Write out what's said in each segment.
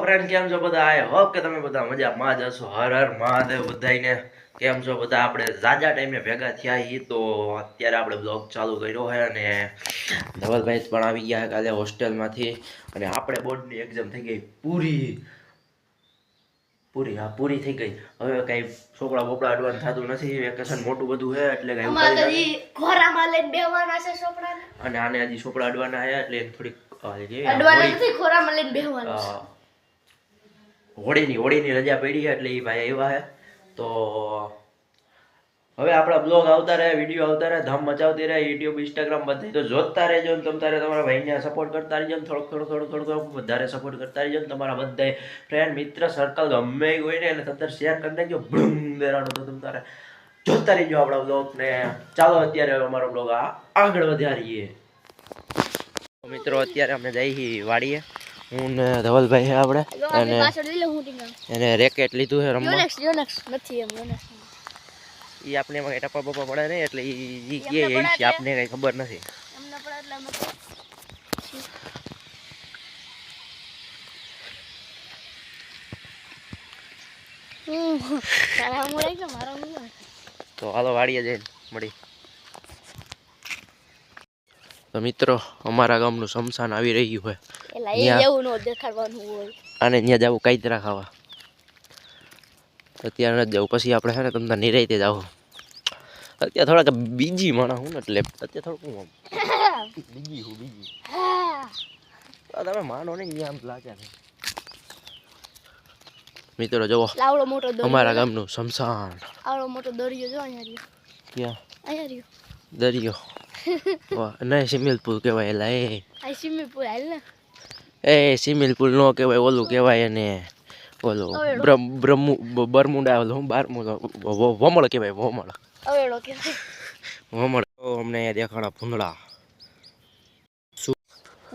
Friend કેમ છો બધા? આઈ હોપ કે તમે બધા મજામાં જ હશો. હર હર મહાદેવ બધાઈને. કેમ છો બધા? આપણે ઝાઝા ટાઈમે ભેગા થયા છીએ તો અત્યારે આપણે બ્લોગ ચાલુ કર્યો છે અને ધવલભાઈ પણ આવી ગયા કાલે હોસ્ટેલમાંથી અને આપણે બોર્ડની એક્ઝામ થઈ ગઈ પૂરી પૂરી પૂરી થઈ ગઈ. હવે કઈ છોકરા બોકડા અડવાનું થતું નથી. વેકેશન મોટું બધું છે એટલે કઈ ઉપાડી નથી. ખોરામાં લઈને બેહવાના છે છોકરાને અને આને હજી છોકરા અડવાના આયા એટલે થોડીક અડવાના નથી, ખોરામાં લઈને બેહવાના છે. હોળીની રજા પડી છે એટલે એ ભાઈ આવ્યા છે. તો હવે આપણા બ્લોગ આવતા રહે, વિડીયો આવતા રહે, ધમ મચાવતી રહે. યુટ્યુબ, ઇન્સ્ટાગ્રામ બધે તો જોતા રહેજો ને તમ તારે તમારા ભાઈને સપોર્ટ કરતા રહેજો ને થોડોક વધારે સપોર્ટ કરતા રહેજો ને તમારા બધા ફ્રેન્ડ મિત્ર સર્કલ ગમે હોય ને એટલે તમ શેર કરી નાખજો. ભૂમ દેરાનો તો તમ તારે જોતા રહેજો આપણા બ્લોગ ને. ચાલો અત્યારે અમારો બ્લોગ આગળ વધારીએ. મિત્રો અત્યારે અમે જઈએ વાડીએ. હું ને ધવલભાઈ છે આપણે અને રેકેટ લીધું છે રમવા. એ આપણે એમાં ટપા બપા પડે નહીં એટલે એ કે આપને કઈ ખબર નથી. તો હાલો વાડીએ જઈને મળી. તો મિત્રો અમારા ગામનું શમશાન આવી રહ્યું હોય અને ત્યાં જવું કાંઈ ખાવા અત્યારે નથી જવું. પછી આપણે છે ને તમને નિરાયતે જાવ. અત્યારે થોડાક બીજી માણસ હું ને એટલે અત્યારે થોડુંક હું બીજી તમે માનો ને અહીંયા આમ લાગે ને. મિત્રો જુઓ અમારા ગામનું શમશાન. આવડો મોટો દરિયો જો અહીંયા. ક્યાં? અહીંયા દરિયો નહીં સ્વિમિંગ પુલ કહેવાય. એલા સ્વિમિંગ પુલ હાલ ને સ્વિમિંગ પુલ નો કહેવાય, ઓલું કહેવાય એને ઓલું બરમુડા ઓલું વમળ કહેવાય. વમળ અમને અહીંયા દેખાડા ભૂંદડા.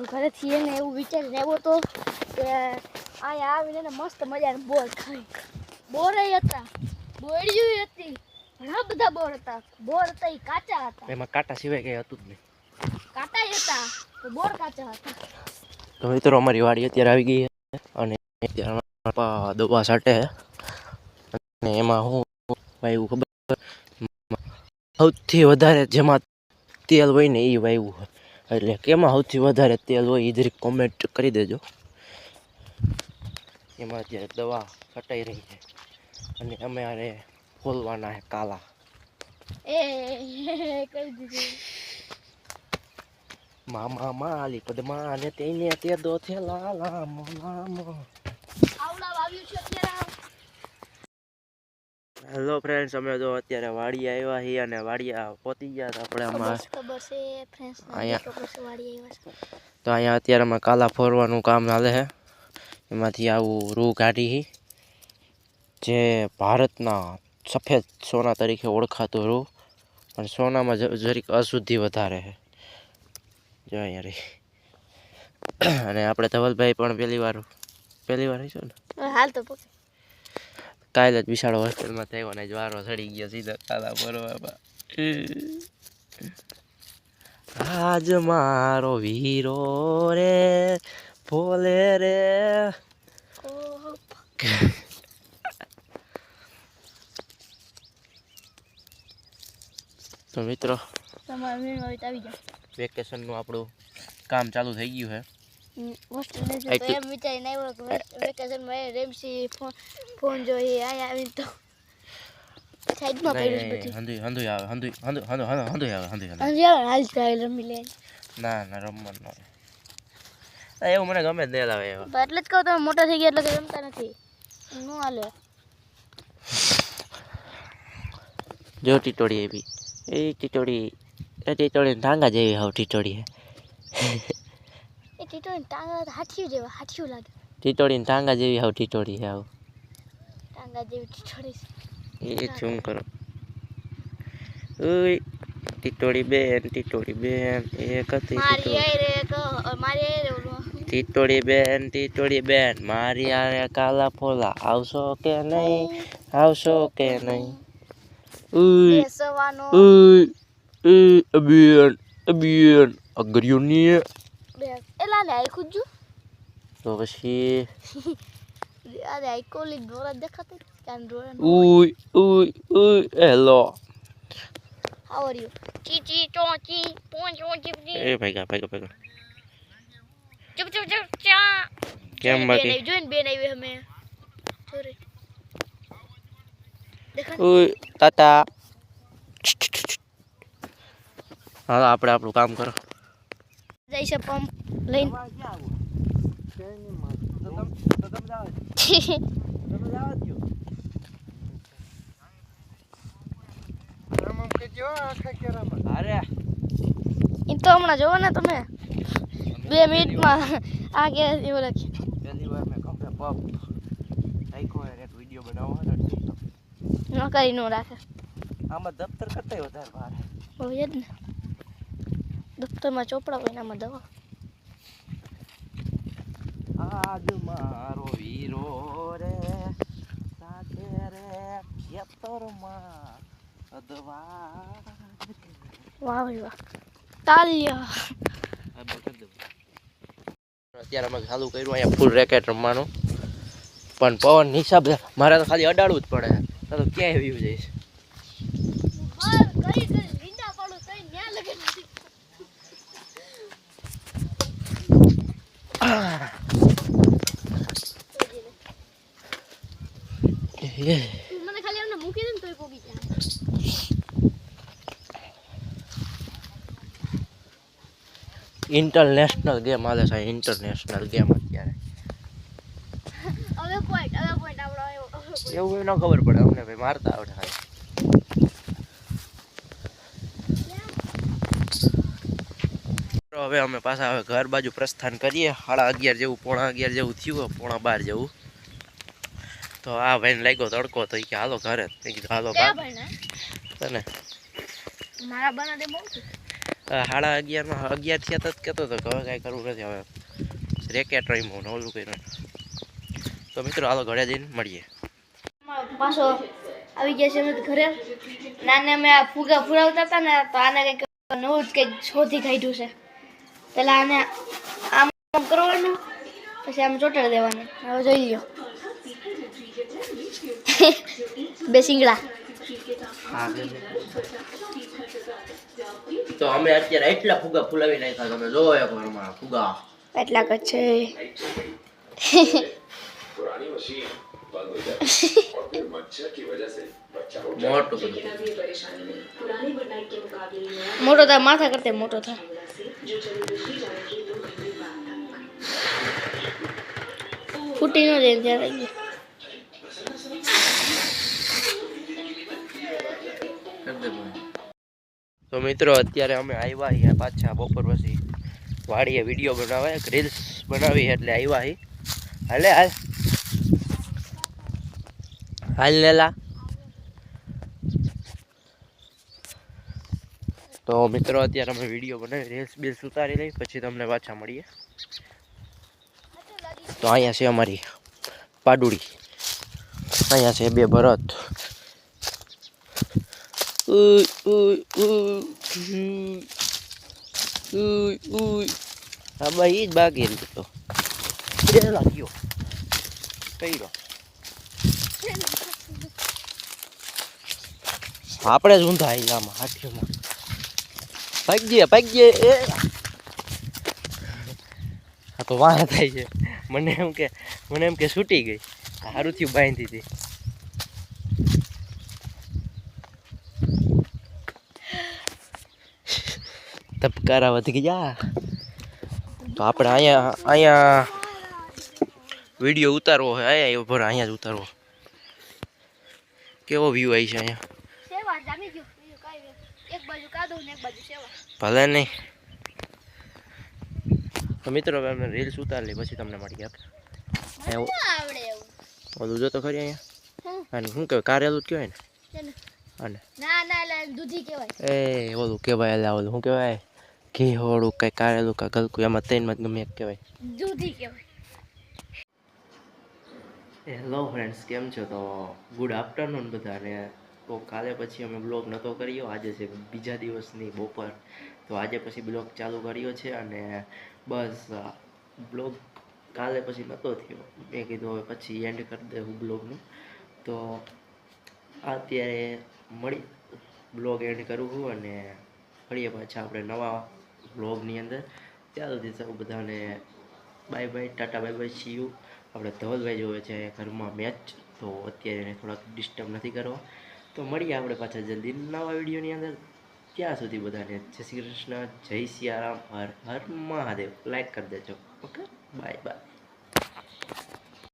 ઘરેથી એને એવું વિચારીને આવ્યો તો કે અહીંયા આવીને મસ્ત મજાના બોર ખાઈ. બોર હતા, બોરડી હતી, ઘણા બધા બોર હતા. બોર હતા એ કાચા હતા, એમાં કાંટા સિવાય કઈ હતું જ નહીં. કાંટા હતા તો બોર કાચા હતા. તો મિત્રો અમારી વાડી અત્યારે આવી ગઈ છે અને અત્યારે દવા છાંટે છે અને એમાં હું વાયુ ખબર સૌથી વધારે જેમાં તેલ હોય ને એ વાયુ હોય. એટલે કેમાં સૌથી વધારે તેલ હોય એ જરીક કોમેન્ટ કરી દેજો. એમાં અત્યારે દવા છટાઈ રહી છે અને અમારે ખોલવાના છે કાલા. કરી દીધું મામા માલી પદમા ને તેને તે દો છે લાલા મામા. હેલો ફ્રેન્ડ્સ, અમે તો અત્યારે વાડી આવ્યા છીએ અને વાડિયા પહોંચી ગયા હતા આપણે આમાં. તો અહીંયા અત્યારે અમે કાલા ફોરવાનું કામ ચાલે છે. એમાંથી આવું રૂ કાઢી જે ભારતના સફેદ સોના તરીકે ઓળખાતું રૂ, પણ સોનામાં જરીક અશુદ્ધિ વધારે છે. જો અહીંયા રહી. અને આપણે ધવલભાઈ પણ પહેલી વાર રહીશું ને હાલ તો કાલે જ વિશાળ હોસ્ટેલમાં થયો ને વારો ચડી ગયો સીધા કાલા ફરવા. આજ મારો વીરો રે ભોલે રે. તો મિત્રો વેકેશનનું આપણું કામ ચાલુ થઈ ગયું છે. ફોન જોઈએ આવીને તો સાઈડમાં રમી લે. ના રમવાનું એવું મને ગમે જ નહીં લાવે. એટલે જ કહું તમે મોટા થઈ ગયા એટલે રમતા નથી. નો હાલે. જો ટીટોડી આવી એ ટીટોડી ટાંગા જેવી હાવ ટીટોડી. એ ટીટોડી ટાંગા હાથીઓ જેવા હાથીઓ લાગે. ટીટોડી ટાંગા જેવી હાવ ટીટોડી હાવ ટાંગા જેવી ટીટોડી. એ શું કરો ઓય ટીટોડી બેન એક હતી ટીટોડી બેન મારી આરે કાલા ફોલા આવશો કે નહીં અબિયન અગરિયો ની એલા લે ખુજુ તો પછી અરે આઈકોલિક ડોરા દેખાતી ક્યાં ડોરા ઉય ઉય ઉય હેલો હાઉ આર યુ ચી ચોચી પોંચી એ ભાઈગા ભાઈગા ભાઈગા ચુપ ચુપ ચુપ ચા કેમ બાકી જોઈને બેન આવી અમે સોરી દેખા ઉય તાતા હાલો આપણે આપણું કામ કરો જઈ છે પંપ લઈને અરે એ તો હમણાં જોવો ને તમે 2 મિનિટમાં આ કે એવું લખી પહેલી વાર મેં કપડે પપ નાખ્યો હોય એક વિડીયો બનાવવો હોય ને ન કરી નો રાખે આમાં દફતર કરતા વધારે ભારે હોય જ ને દફતરમાં ચોપડા હોય ને આમાં દવા આજ મારો વીરો રે સાથે રે યતરમાં અદવા વાહ ભાઈ વાહ તાલિયા અત્યારે અમે ચાલુ કર્યું અહીંયા ફૂલ રેકેટ રમવાનું પણ પવન હિસાબે મારે તો ખાલી અડાડવું જ પડે તો ક્યાંય વ્યૂ જઈશ મને ખાલી એમને મૂકી દે ને તોય પોગી જાય ઇન્ટરનેશનલ ગેમ હાલે છે ઇન્ટરનેશનલ ગેમ અત્યારે હવે પોઈન્ટ આપણો આવ્યો એવું ન ખબર પડે અમને ભાઈ મારતા આવડે ખાલી હવે અમે પાછા હવે ઘર બાજુ પ્રસ્થાન કરીએ 11:30 જેવું 11:15 જેવું થયું 11:12 જેવું તો આ ભાઈને લાગ્યો તડકો તો કે હાલો ઘરે મેં કીધું હાલો ક્યાં ભાઈ તને મારા બના દે બહુ 11:30 માં 11 થયા તત કહેતો હતો કે હવે કાંઈ કરવું નથી હવે રેકેટ રમ્યું ને ઓલું કર્યું તો મિત્રો હાલો ઘરે જઈને મળીએ પાછો આવી ગયા છે અમે ઘરે નાને અમે આ ફુગા ફુરાવતા હતા ને તો આને કંઈક નવું જ કંઈક શોધી કાઢ્યું છે પેલા આને આમ કરવાનું પછી આમ ચોટાડી દેવાનું હવે જોઈ લ્યો બે શીંગડા તો અમે અત્યારે એટલા ફુગા ફુલાવી નાખ્યા તમે જોવો એક વાર અમારા ફુગા એટલા જ છે મોટું બધું મોટો થાય માથા કરતે મોટો થાય ફૂટી ન જાય ત્યાં રહી ગયું તો મિત્રો અત્યારે અમે આવ્યા છીએ પાછા બપોર પછી વાડીએ વિડીયો બનાવે એક રીલ્સ બનાવી એટલે આવ્યા છીએ હાલે હાલ હાલ લેલા તો મિત્રો અત્યારે અમે વિડીયો બનાવી રીલ્સ બિલ્સ ઉતારી લઈ પછી તમને પાછા મળીએ તો અહીંયા છે અમારી પાડુડી અહીંયા છે બે ભરત હા ભાઈ જ બાકી તો લાગ્યો કઈ આપણે જ ઊંધા આમાં હાથીમાં ભાગજે એ આ તો વાહ થાય છે મને એમ કે છૂટી ગઈ સારું થયું બાંધી હતી તબકારા વધી ગયા તો આપણે અહીંયા વિડીયો ઉતારવો હોય અહીંયા ઉભો અહીંયા જ ઉતારવો કેવો વ્યૂ આવી છે અહીંયા સેવા જામી ગયું બીજું કાંઈ એક બાજુ કાદવ ને એક બાજુ સેવા ભલે નહીં તો મિત્રો હવે અમે રીલ્સ ઉતારી પછી તમને મળી ગયા આવડે એવું ઓલું જો તો ખરી અહીંયા અને શું કહેવાય કારેલું જ કહેવાય ને અને ના ના એટલે દૂધી કહેવાય એ ઓલું કહેવાય એટલે ઓલું શું કહેવાય ઘી હોળું કંઈ કારેલું કાંઈ ગલકું એમાં ત્રણમાં ગમે એક કહેવાય દૂધી કહેવાય હેલો ફ્રેન્ડ્સ કેમ છો તો ગુડ આફ્ટરનૂન બધાને તો કાલે પછી અમે બ્લોગ નહોતો કર્યો આજે છે બીજા દિવસની બપોર તો આજે પછી બ્લોગ ચાલુ કર્યો છે અને બસ બ્લોગ કાલે પછી નહોતો થયો. મેં કીધું હવે પછી એન્ડ કરી દઉં બ્લોગનું. તો અત્યારે મળી બ્લોગ એન્ડ કરું છું અને મળીએ પાછા આપણે નવા બ્લોગની અંદર. ત્યાં સુધી સૌ બધાને bye bye, Tata bye bye, C you. આપણે ધવલભાઈ જોવે છે ઘરમાં મેચ, તો અત્યારે એને થોડાક ડિસ્ટર્બ નથી કરવા. તો મળીએ આપણે પાછા જલ્દી નવા વિડીયોની અંદર. ત્યાં સુધી બધાને જય શ્રી કૃષ્ણ, જય સિયારામ, હર હર મહાદેવ. લાઈક કરી દેજો. Okay, bye bye.